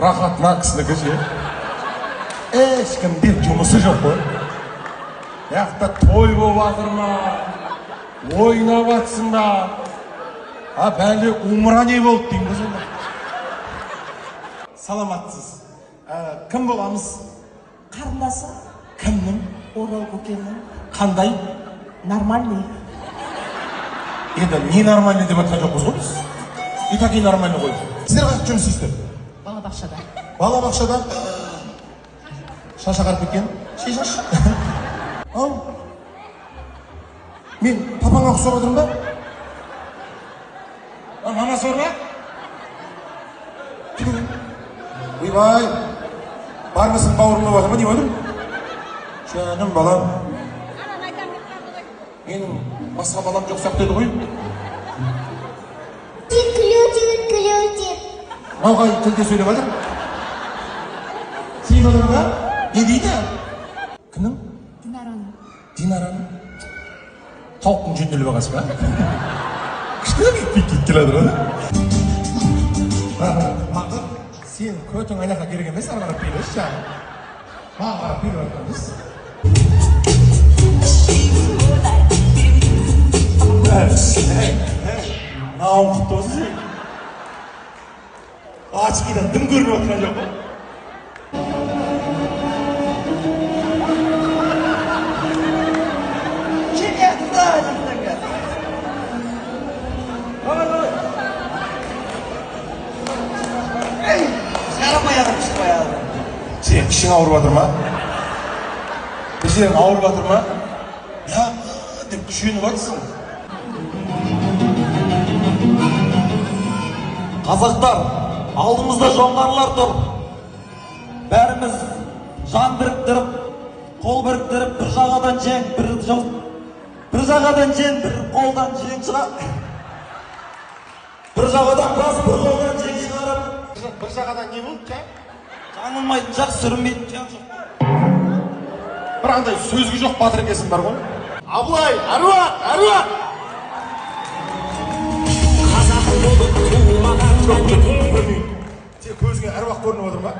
рахат мына кісінікі ше. Ешкімде жұмысы жоқ қой. Яқта той болып жатыр ма? Ойнап жатсың ба? Бәле умра не болды дейміз онда. Саламатсыз. Кім боламыз? Қарындасы. Кімнің? Орал көкемнің. Қандай? Нормальный. Енді не нормальный деп атқан жоқпыз ғой біз. И так и нормальный ғой. Сіздер қай жұмыс істейсіздер? Балабақшада. Балабақшада? Шаш ағарып кеткен? Шаш. Ау. Мен папаңа ұқсап отырмын ба? Мамасы бар ма? Ойбай. Бармысың бауырым деп жатыр ма? Не отыр? Жаным балам. Менің басқа балам жоқ сияқты еді ғой. Ключик. Мауғай тілде сөйлеп жатыр. Сен олар ба? Не дейді? Кімнің? Динараның. Тауықтың жөнделіп ағасы ба? Кішкене кетпей келеді ғой. Мақыр, сен көтің аяққа керек емес, ары қарап бересіз жаңа. Маған қарап беріп жатырмыз. Науын құтты осы сен. Ачкидан дым көрініп отырған жоқ қой. Сен кішің ауырып жатыр ма? Бізден ауырып жатыр ма? Я деп күшеніп жатырсың. Қазақтар, алдымызда жоңғарлар тұр. Бәріміз жан біріктіріп, қол біріктіріп, бір жағадан жең, бір жағадан жең, бір қолдан жең шығарып. Бір жағадан бас, бір қолдан жең шығарып. Бір жағадан не болды, жа? Жаңылмайтын жақ, сүрінбейтін жақ жоқ. Бір андай сөзгі жоқ батыр екесің бар ғой. Абылай, әруақ! Тек көзге әруақ көрініп отыр ма?